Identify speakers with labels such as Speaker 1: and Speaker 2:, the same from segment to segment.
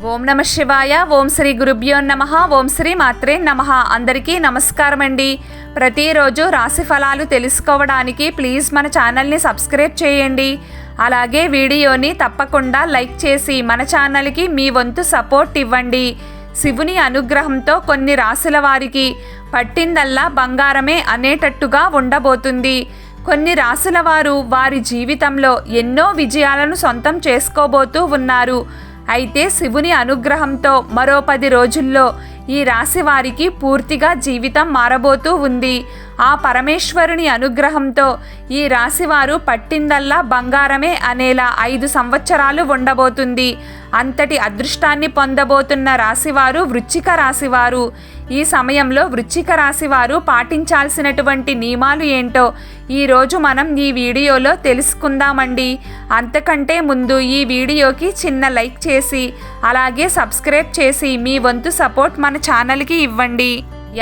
Speaker 1: ఓం నమ శివాయ. ఓం శ్రీ గురుభ్యో నమః. ఓం శ్రీ మాత్రే నమః. అందరికీ నమస్కారం అండి. ప్రతిరోజు రాశి ఫలాలు తెలుసుకోవడానికి ప్లీజ్ మన ఛానల్ని సబ్స్క్రైబ్ చేయండి. అలాగే వీడియోని తప్పకుండా లైక్ చేసి మన ఛానల్కి మీ వంతు సపోర్ట్ ఇవ్వండి. శివుని అనుగ్రహంతో కొన్ని రాశుల వారికి పట్టిందల్లా బంగారమే అనేటట్టుగా ఉండబోతుంది. కొన్ని రాశుల వారు వారి జీవితంలో ఎన్నో విజయాలను సొంతం చేసుకోబోతూ ఉన్నారు. అయితే శివుని అనుగ్రహంతో మరో 10 రోజుల్లో ఈ రాశి వారికి పూర్తిగా జీవితం మారబోతూ ఉంది. ఆ పరమేశ్వరుని అనుగ్రహంతో ఈ రాశివారు పట్టిందల్లా బంగారమే అనేలా 5 సంవత్సరాలు ఉండబోతుంది. అంతటి అదృష్టాన్ని పొందబోతున్న రాశివారు వృశ్చిక రాశివారు. ఈ సమయంలో వృశ్చిక రాశివారు పాటించాల్సినటువంటి నియమాలు ఏంటో ఈరోజు మనం ఈ వీడియోలో తెలుసుకుందామండి. అంతకంటే ముందు ఈ వీడియోకి చిన్న లైక్ చేసి అలాగే సబ్స్క్రైబ్ చేసి మీ వంతు సపోర్ట్ మన ఛానల్కి ఇవ్వండి.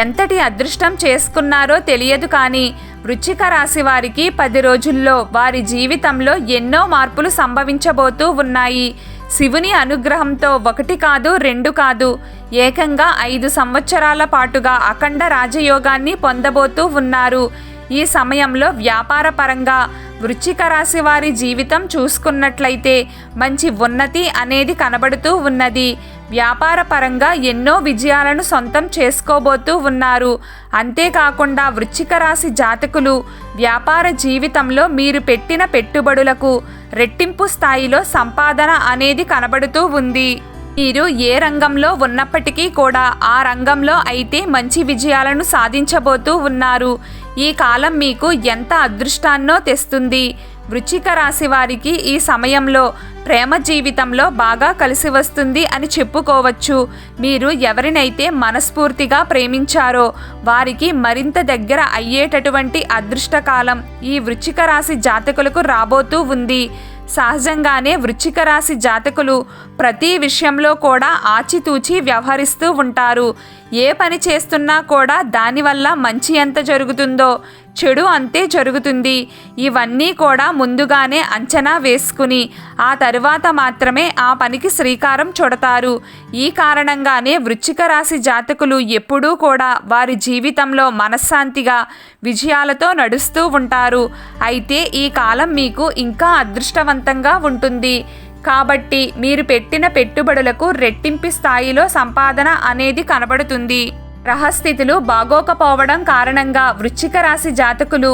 Speaker 1: ఎంతటి అదృష్టం చేసుకున్నారో తెలియదు కానీ వృశ్చిక రాశి వారికి 10 రోజుల్లో వారి జీవితంలో ఎన్నో మార్పులు సంభవించబోతూ ఉన్నాయి. శివుని అనుగ్రహంతో 1 కాదు 2 కాదు ఏకంగా 5 సంవత్సరాల పాటుగా అఖండ రాజయోగాన్ని పొందబోతూ ఉన్నారు. ఈ సమయంలో వ్యాపార పరంగా వృశ్చిక రాశి వారి జీవితం చూసుకున్నట్లయితే మంచి ఉన్నతి అనేది కనబడుతూ ఉన్నది. వ్యాపార పరంగా ఎన్నో విజయాలను సొంతం చేసుకోబోతూ ఉన్నారు. అంతేకాకుండా వృశ్చిక రాశి జాతకులు వ్యాపార జీవితంలో మీరు పెట్టిన పెట్టుబడులకు రెట్టింపు స్థాయిలో సంపాదన అనేది కనబడుతూ ఉంది. మీరు ఏ రంగంలో ఉన్నప్పటికీ కూడా ఆ రంగంలో అయితే మంచి విజయాలను సాధించబోతూ ఉన్నారు. ఈ కాలం మీకు ఎంత అదృష్టాన్నో తెస్తుంది. వృశ్చిక రాశి వారికి ఈ సమయంలో ప్రేమ జీవితంలో బాగా కలిసి వస్తుంది అని చెప్పుకోవచ్చు. మీరు ఎవరినైతే మనస్ఫూర్తిగా ప్రేమించారో వారికి మరింత దగ్గర అయ్యేటటువంటి అదృష్టకాలం ఈ వృశ్చిక రాశి జాతకులకు రాబోతూ ఉంది. సహజంగానే వృశ్చిక రాశి జాతకులు ప్రతి విషయంలో కూడా ఆచితూచి వ్యవహరిస్తూ ఉంటారు. ఏ పని చేస్తున్నా కూడా దానివల్ల మంచి ఎంత జరుగుతుందో చెడు అంతే జరుగుతుంది. ఇవన్నీ కూడా ముందుగానే అంచనా వేసుకుని ఆ తరువాత మాత్రమే ఆ పనికి శ్రీకారం చుడతారు. ఈ కారణంగానే వృశ్చిక రాశి జాతకులు ఎప్పుడూ కూడా వారి జీవితంలో మనశ్శాంతిగా విజయాలతో నడుస్తూ ఉంటారు. అయితే ఈ కాలం మీకు ఇంకా అదృష్టవంతంగా ఉంటుంది. కాబట్టి మీరు పెట్టిన పెట్టుబడులకు రెట్టింపు స్థాయిలో సంపాదన అనేది కనబడుతుంది. గ్రహస్థితులు బాగోకపోవడం కారణంగా వృశ్చిక రాశి జాతకులు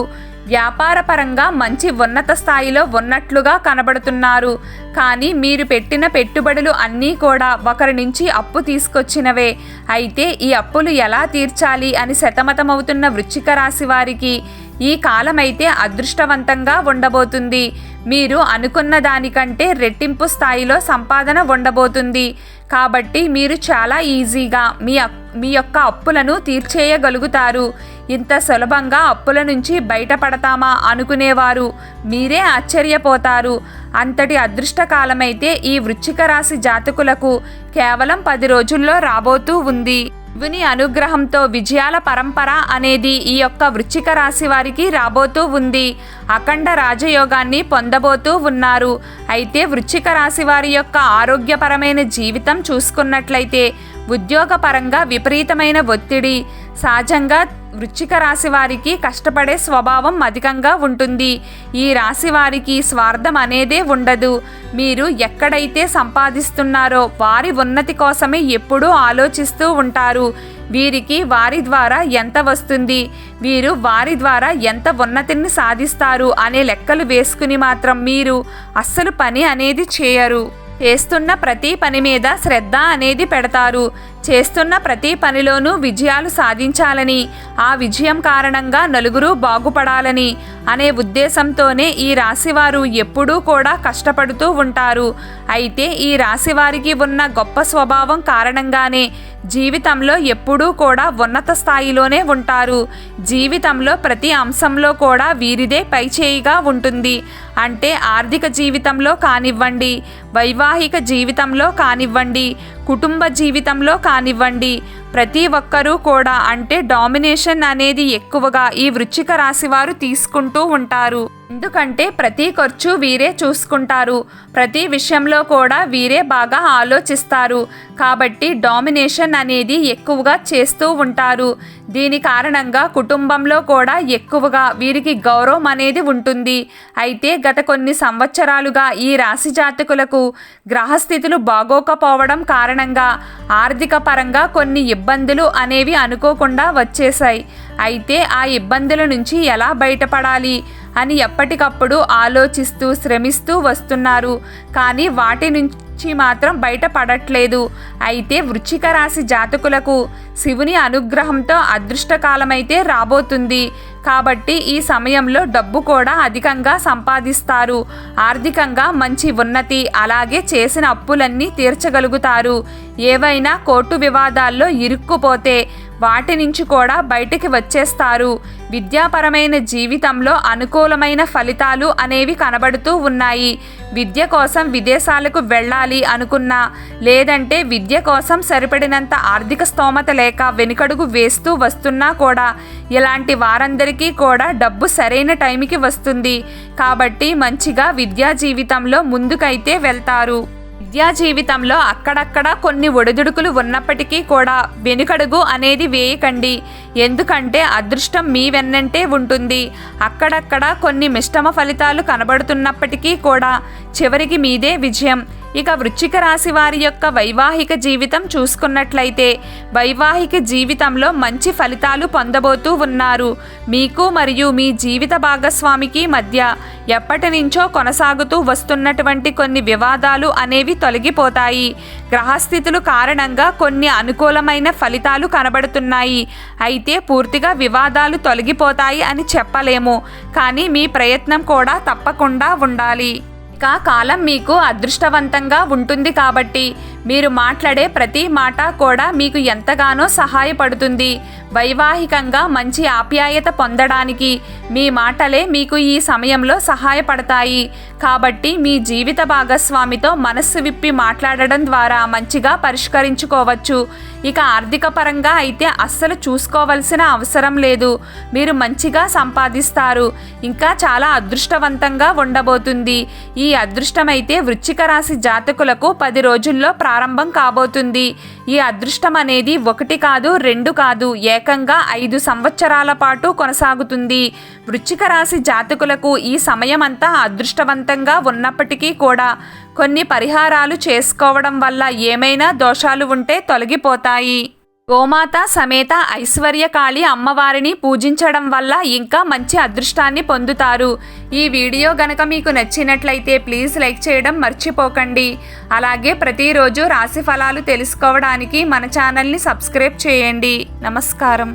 Speaker 1: వ్యాపార పరంగా మంచి ఉన్నత స్థాయిలో ఉన్నట్లుగా కనబడుతున్నారు. కానీ మీరు పెట్టిన పెట్టుబడులు అన్నీ కూడా ఒకరి నుంచి అప్పు తీసుకొచ్చినవే. అయితే ఈ అప్పులు ఎలా తీర్చాలి అని సతమతమవుతున్న వృశ్చిక రాశి వారికి ఈ కాలమైతే అదృష్టవంతంగా ఉండబోతుంది. మీరు అనుకున్న దానికంటే రెట్టింపు స్థాయిలో సంపాదన ఉండబోతుంది. కాబట్టి మీరు చాలా ఈజీగా మీ యొక్క అప్పులను తీర్చేయగలుగుతారు. ఇంత సులభంగా అప్పుల నుంచి బయటపడతామా అనుకునేవారు మీరే ఆశ్చర్యపోతారు. అంతటి అదృష్టకాలమైతే ఈ వృశ్చిక రాశి జాతకులకు కేవలం 10 రోజుల్లో రాబోతూ ఉంది. శివుని అనుగ్రహంతో విజయాల పరంపర అనేది ఈ యొక్క వృశ్చిక రాశి వారికి రాబోతూ ఉంది. అఖండ రాజయోగాన్ని పొందబోతూ ఉన్నారు. అయితే వృశ్చిక రాశి వారి యొక్క ఆరోగ్యపరమైన జీవితం చూసుకున్నట్లయితే ఉద్యోగపరంగా విపరీతమైన ఒత్తిడి. సహజంగా వృశ్చిక రాశి వారికి కష్టపడే స్వభావం అధికంగా ఉంటుంది. ఈ రాశి వారికి స్వార్థం అనేదే ఉండదు. మీరు ఎక్కడైతే సంపాదిస్తున్నారో వారి ఉన్నతి కోసమే ఎప్పుడూ ఆలోచిస్తూ ఉంటారు. వీరికి వారి ద్వారా ఎంత వస్తుంది, వీరు వారి ద్వారా ఎంత ఉన్నతిని సాధిస్తారు అనే లెక్కలు వేసుకుని మాత్రం మీరు అస్సలు పని అనేది చేయరు. చేస్తున్న ప్రతి పని మీద శ్రద్ధ అనేది పెడతారు. చేస్తున్న ప్రతి పనిలోనూ విజయాలు సాధించాలని, ఆ విజయం కారణంగా నలుగురు బాగుపడాలని అనే ఉద్దేశంతోనే ఈ రాశివారు ఎప్పుడూ కూడా కష్టపడుతూ ఉంటారు. అయితే ఈ రాశివారికి ఉన్న గొప్ప స్వభావం కారణంగానే జీవితంలో ఎప్పుడూ కూడా ఉన్నత స్థాయిలోనే ఉంటారు. జీవితంలో ప్రతి అంశంలో కూడా వీరిదే పైచేయిగా ఉంటుంది. అంటే ఆర్థిక జీవితంలో కానివ్వండి, వైవాహిక జీవితంలో కానివ్వండి, కుటుంబ జీవితంలో కానివ్వండి, ప్రతి ఒక్కరూ కూడా అంటే డామినేషన్ అనేది ఎక్కువగా ఈ వృశ్చిక రాశి వారు తీసుకుంటూ ఉంటారు. ఎందుకంటే ప్రతి ఖర్చు వీరే చూసుకుంటారు, ప్రతి విషయంలో కూడా వీరే బాగా ఆలోచిస్తారు. కాబట్టి డామినేషన్ అనేది ఎక్కువగా చేస్తూ ఉంటారు. దీని కారణంగా కుటుంబంలో కూడా ఎక్కువగా వీరికి గౌరవం అనేది ఉంటుంది. అయితే గత కొన్ని సంవత్సరాలుగా ఈ రాశి జాతకులకు గ్రహస్థితులు బాగోకపోవడం కారణంగా ఆర్థిక పరంగా కొన్ని ఇబ్బందులు అనేవి అనుకోకుండా వచ్చేసాయి. అయితే ఆ ఇబ్బందుల నుంచి ఎలా బయటపడాలి అని ఎప్పటికప్పుడు ఆలోచిస్తూ శ్రమిస్తూ వస్తున్నారు. కానీ వాటి నుంచి మాత్రం బయటపడట్లేదు. అయితే వృశ్చిక రాశి జాతకులకు శివుని అనుగ్రహంతో అదృష్టకాలమైతే రాబోతుంది. కాబట్టి ఈ సమయంలో డబ్బు కూడా అధికంగా సంపాదిస్తారు. ఆర్థికంగా మంచి ఉన్నతి, అలాగే చేసిన అప్పులన్నీ తీర్చగలుగుతారు. ఏవైనా కోర్టు వివాదాల్లో ఇరుక్కుపోతే వాటి నుంచి కూడా బయటికి వచ్చేస్తారు. విద్యాపరమైన జీవితంలో అనుకూలమైన ఫలితాలు అనేవి కనబడుతూ ఉన్నాయి. విద్య కోసం విదేశాలకు వెళ్ళాలి అనుకున్నా, లేదంటే విద్య కోసం సరిపడినంత ఆర్థిక స్తోమత లేక వెనుకడుగు వేస్తూ వస్తున్నా కూడా ఇలాంటి వారందరికీ కూడా డబ్బు సరైన టైంకి వస్తుంది. కాబట్టి మంచిగా విద్యా జీవితంలో ముందుకైతే వెళ్తారు. విద్యా జీవితంలో అక్కడక్కడ కొన్ని ఒడిదుడుకులు ఉన్నప్పటికీ కూడా వెనుకడుగు అనేది వేయకండి. ఎందుకంటే అదృష్టం మీ వెన్నంటే ఉంటుంది. అక్కడక్కడ కొన్ని మిశ్రమ ఫలితాలు కనబడుతున్నప్పటికీ కూడా చివరికి మీదే విజయం. ఇక వృశ్చిక రాశి వారి యొక్క వైవాహిక జీవితం చూసుకున్నట్లయితే వైవాహిక జీవితంలో మంచి ఫలితాలు పొందబోతూ ఉన్నారు. మీకు మరియు మీ జీవిత భాగస్వామికి మధ్య ఎప్పటి నుంచో కొనసాగుతూ వస్తున్నటువంటి కొన్ని వివాదాలు అనేవి తొలగిపోతాయి. గ్రహస్థితులు కారణంగా కొన్ని అనుకూలమైన ఫలితాలు కనబడుతున్నాయి. అయితే పూర్తిగా వివాదాలు తొలగిపోతాయి అని చెప్పలేము, కానీ మీ ప్రయత్నం కూడా తప్పకుండా ఉండాలి. కాలం మీకు అదృష్టవంతంగా ఉంటుంది. కాబట్టి మీరు మాట్లాడే ప్రతి మాట కూడా మీకు ఎంతగానో సహాయపడుతుంది. వైవాహికంగా మంచి ఆప్యాయత పొందడానికి మీ మాటలే మీకు ఈ సమయంలో సహాయపడతాయి. కాబట్టి మీ జీవిత భాగస్వామితో మనస్సు విప్పి మాట్లాడడం ద్వారా మంచిగా పరిష్కరించుకోవచ్చు. ఇక ఆర్థిక పరంగా అయితే అస్సలు చూసుకోవాల్సిన అవసరం లేదు. మీరు మంచిగా సంపాదిస్తారు. ఇంకా చాలా అదృష్టవంతంగా ఉండబోతుంది. ఈ అదృష్టమైతే వృశ్చిక రాశి జాతకులకు 10 రోజుల్లో ప్రారంభం కాబోతుంది. ఈ అదృష్టం అనేది 1 కాదు 2 కాదు, ఏకంగా 5 సంవత్సరాల పాటు కొనసాగుతుంది. వృశ్చిక రాశి జాతకులకు ఈ సమయం అంతా అదృష్టవంతంగా ఉన్నప్పటికీ కూడా కొన్ని పరిహారాలు చేసుకోవడం వల్ల ఏమైనా దోషాలు ఉంటే తొలగిపోతాయి. గోమాత సమేత ఐశ్వర్యకాళి అమ్మవారిని పూజించడం వల్ల ఇంకా మంచి అదృష్టాన్ని పొందుతారు. ఈ వీడియో గనక మీకు నచ్చినట్లయితే ప్లీజ్ లైక్ చేయడం మర్చిపోకండి. అలాగే ప్రతిరోజు రాశి ఫలాలు తెలుసుకోవడానికి మన ఛానల్ని సబ్స్క్రైబ్ చేయండి. నమస్కారం.